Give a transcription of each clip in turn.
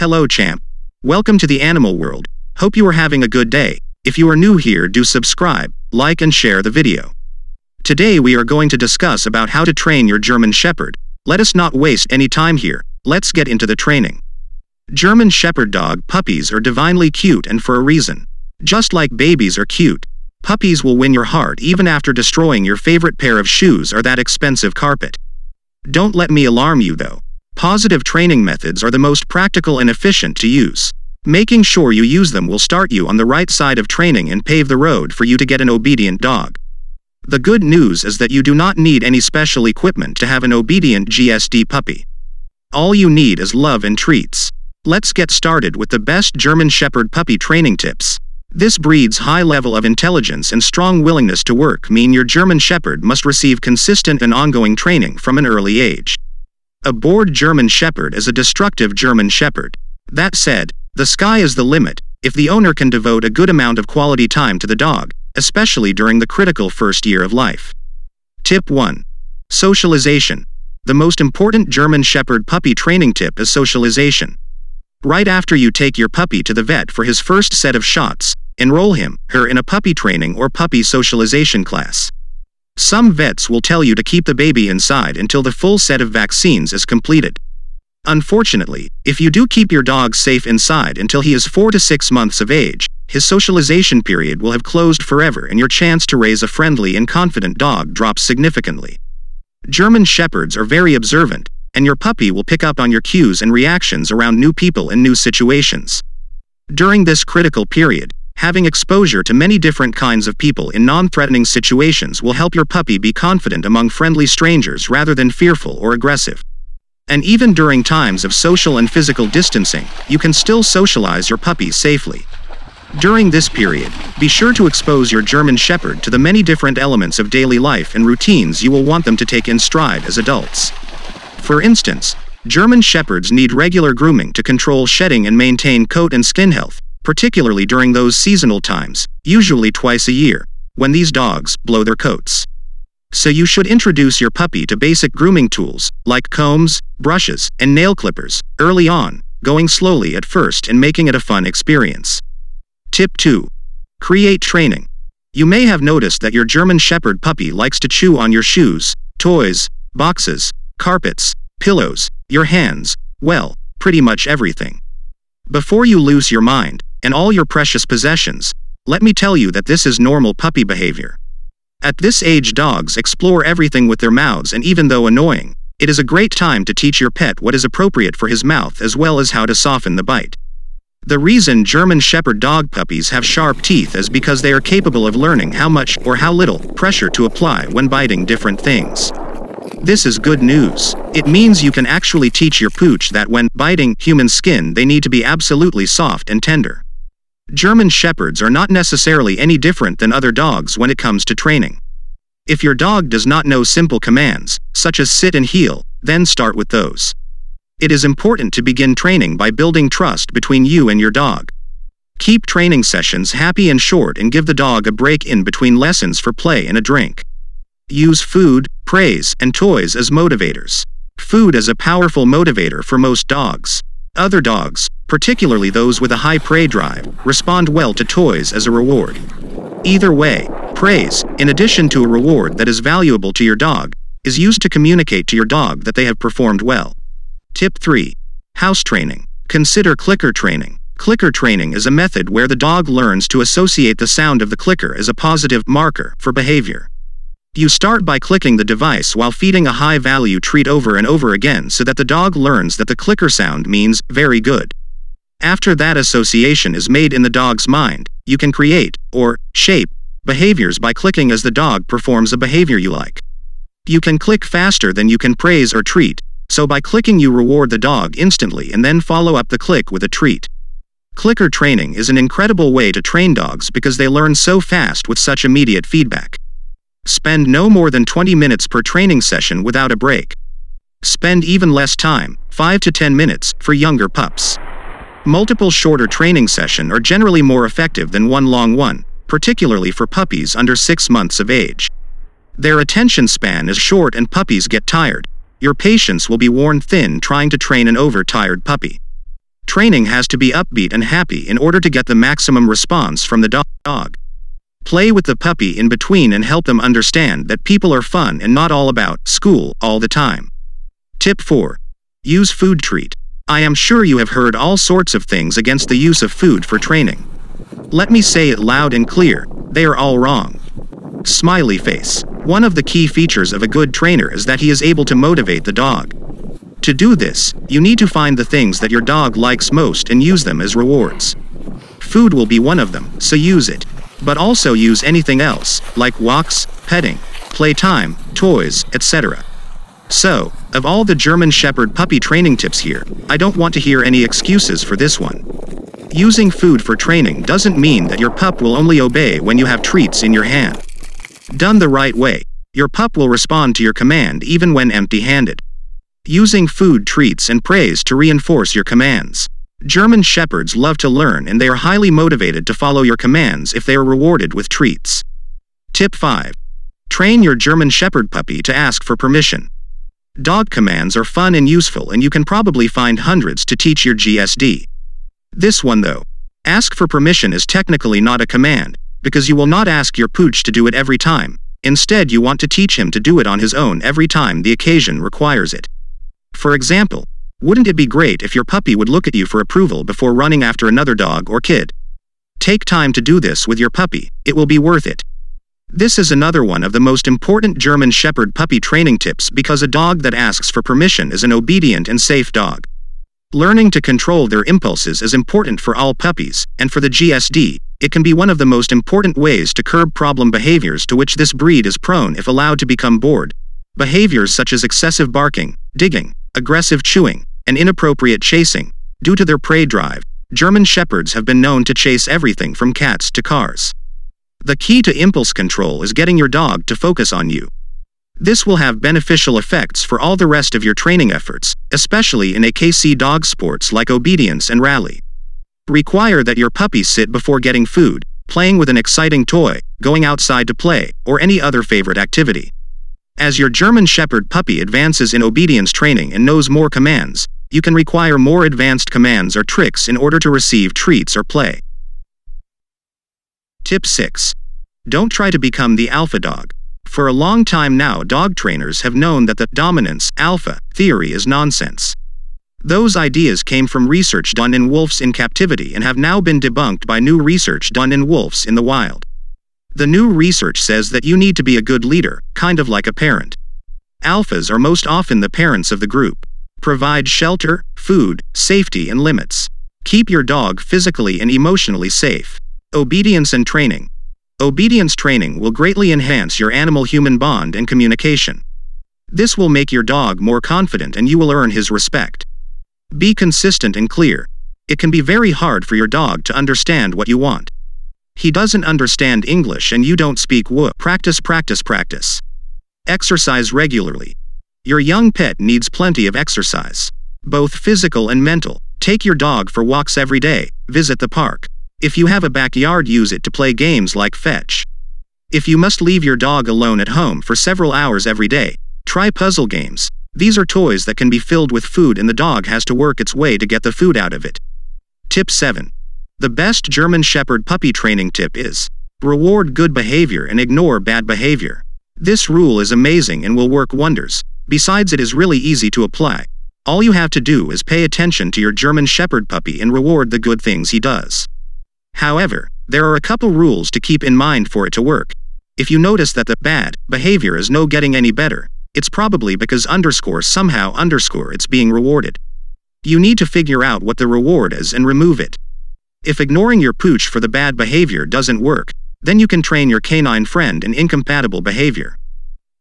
Hello champ. Welcome to the animal world. Hope you are having a good day. If you are new here, do subscribe, like and share the video. Today we are going to discuss about how to train your German Shepherd. Let us not waste any time here. Let's get into the training. German Shepherd dog puppies are divinely cute, and for a reason. Just like babies are cute, puppies will win your heart even after destroying your favorite pair of shoes or that expensive carpet. Don't let me alarm you though. Positive training methods are the most practical and efficient to use. Making sure you use them will start you on the right side of training and pave the road for you to get an obedient dog. The good news is that you do not need any special equipment to have an obedient GSD puppy. All you need is love and treats. Let's get started with the best German Shepherd puppy training tips. This breed's high level of intelligence and strong willingness to work mean your German Shepherd must receive consistent and ongoing training from an early age. A bored German Shepherd is a destructive German Shepherd. That said, the sky is the limit if the owner can devote a good amount of quality time to the dog, especially during the critical first year of life. Tip 1. Socialization. The most important German Shepherd puppy training tip is socialization. Right after you take your puppy to the vet for his first set of shots, enroll him/her in a puppy training or puppy socialization class. Some vets will tell you to keep the baby inside until the full set of vaccines is completed. Unfortunately, if you do keep your dog safe inside until he is 4 to 6 months of age, his socialization period will have closed forever and your chance to raise a friendly and confident dog drops significantly. German Shepherds are very observant, and your puppy will pick up on your cues and reactions around new people and new situations. During this critical period, having exposure to many different kinds of people in non-threatening situations will help your puppy be confident among friendly strangers rather than fearful or aggressive. And even during times of social and physical distancing, you can still socialize your puppy safely. During this period, be sure to expose your German Shepherd to the many different elements of daily life and routines you will want them to take in stride as adults. For instance, German Shepherds need regular grooming to control shedding and maintain coat and skin health, particularly during those seasonal times, usually twice a year, when these dogs blow their coats. So you should introduce your puppy to basic grooming tools, like combs, brushes, and nail clippers, early on, going slowly at first and making it a fun experience. Tip 2. Create training. You may have noticed that your German Shepherd puppy likes to chew on your shoes, toys, boxes, carpets, pillows, your hands, well, pretty much everything. Before you lose your mind, and all your precious possessions, let me tell you that this is normal puppy behavior. At this age, dogs explore everything with their mouths, and even though annoying, it is a great time to teach your pet what is appropriate for his mouth as well as how to soften the bite. The reason German Shepherd dog puppies have sharp teeth is because they are capable of learning how much or how little pressure to apply when biting different things. This is good news. It means you can actually teach your pooch that when biting human skin they need to be absolutely soft and tender. German Shepherds are not necessarily any different than other dogs when it comes to training. If your dog does not know simple commands, such as sit and heel, then start with those. It is important to begin training by building trust between you and your dog. Keep training sessions happy and short and give the dog a break in between lessons for play and a drink. Use food, praise, and toys as motivators. Food is a powerful motivator for most dogs. Other dogs, particularly those with a high prey drive, respond well to toys as a reward. Either way, praise, in addition to a reward that is valuable to your dog, is used to communicate to your dog that they have performed well. Tip 3. House training. Consider clicker training. Clicker training is a method where the dog learns to associate the sound of the clicker as a positive marker for behavior. You start by clicking the device while feeding a high-value treat over and over again so that the dog learns that the clicker sound means very good. After that association is made in the dog's mind, you can create, or shape, behaviors by clicking as the dog performs a behavior you like. You can click faster than you can praise or treat, so by clicking you reward the dog instantly and then follow up the click with a treat. Clicker training is an incredible way to train dogs because they learn so fast with such immediate feedback. Spend no more than 20 minutes per training session without a break. Spend even less time, 5 to 10 minutes, for younger pups. Multiple shorter training sessions are generally more effective than one long one, particularly for puppies under 6 months of age. Their attention span is short and puppies get tired. Your patience will be worn thin trying to train an overtired puppy. Training has to be upbeat and happy in order to get the maximum response from the dog. Play with the puppy in between and help them understand that people are fun and not all about school all the time. Tip 4. Use food treat. I am sure you have heard all sorts of things against the use of food for training. Let me say it loud and clear, they are all wrong. Smiley face. One of the key features of a good trainer is that he is able to motivate the dog. To do this, you need to find the things that your dog likes most and use them as rewards. Food will be one of them, so use it. But also use anything else, like walks, petting, playtime, toys, etc. So, of all the German Shepherd puppy training tips here, I don't want to hear any excuses for this one. Using food for training doesn't mean that your pup will only obey when you have treats in your hand. Done the right way, your pup will respond to your command even when empty-handed. Using food treats and praise to reinforce your commands. German Shepherds love to learn and they are highly motivated to follow your commands if they are rewarded with treats. Tip 5. Train your German Shepherd puppy to ask for permission. Dog commands are fun and useful and you can probably find hundreds to teach your GSD. This one though, ask for permission is technically not a command, because you will not ask your pooch to do it every time. Instead, you want to teach him to do it on his own every time the occasion requires it. For example, wouldn't it be great if your puppy would look at you for approval before running after another dog or kid? Take time to do this with your puppy, it will be worth it. This is another one of the most important German Shepherd puppy training tips because a dog that asks for permission is an obedient and safe dog. Learning to control their impulses is important for all puppies, and for the GSD, it can be one of the most important ways to curb problem behaviors to which this breed is prone if allowed to become bored. Behaviors such as excessive barking, digging, aggressive chewing, and inappropriate chasing. Due to their prey drive, German Shepherds have been known to chase everything from cats to cars. The key to impulse control is getting your dog to focus on you. This will have beneficial effects for all the rest of your training efforts, especially in AKC dog sports like obedience and rally. Require that your puppy sit before getting food, playing with an exciting toy, going outside to play, or any other favorite activity. As your German Shepherd puppy advances in obedience training and knows more commands, you can require more advanced commands or tricks in order to receive treats or play. Tip 6. Don't try to become the alpha dog. For a long time now, dog trainers have known that the dominance, alpha, theory is nonsense. Those ideas came from research done in wolves in captivity and have now been debunked by new research done in wolves in the wild. The new research says that you need to be a good leader, kind of like a parent. Alphas are most often the parents of the group. Provide shelter, food, safety and limits. Keep your dog physically and emotionally safe. Obedience and training. Obedience training will greatly enhance your animal-human bond and communication. This will make your dog more confident and you will earn his respect. Be consistent and clear. It can be very hard for your dog to understand what you want. He doesn't understand English and you don't speak whoop. Practice. Exercise regularly. Your young pet needs plenty of exercise. Both physical and mental. Take your dog for walks every day. Visit the park. If you have a backyard, use it to play games like fetch. If you must leave your dog alone at home for several hours every day, try puzzle games. These are toys that can be filled with food and the dog has to work its way to get the food out of it. Tip 7. The best German Shepherd puppy training tip is: reward good behavior and ignore bad behavior. This rule is amazing and will work wonders. Besides, it is really easy to apply. All you have to do is pay attention to your German Shepherd puppy and reward the good things he does. However, there are a couple rules to keep in mind for it to work. If you notice that the bad behavior is no getting any better, it's probably because somehow it's being rewarded. You need to figure out what the reward is and remove it. If ignoring your pooch for the bad behavior doesn't work, then you can train your canine friend in incompatible behavior.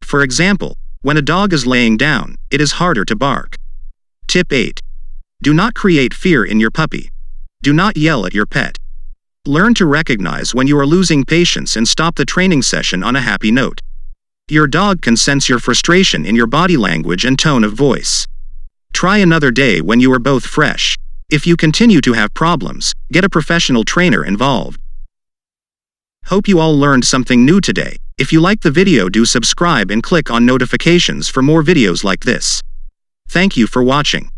For example, when a dog is laying down, it is harder to bark. Tip 8. Do not create fear in your puppy. Do not yell at your pet. Learn to recognize when you are losing patience and stop the training session on a happy note. Your dog can sense your frustration in your body language and tone of voice. Try another day when you are both fresh. If you continue to have problems, get a professional trainer involved. Hope you all learned something new today. If you like the video, do subscribe and click on notifications for more videos like this. Thank you for watching.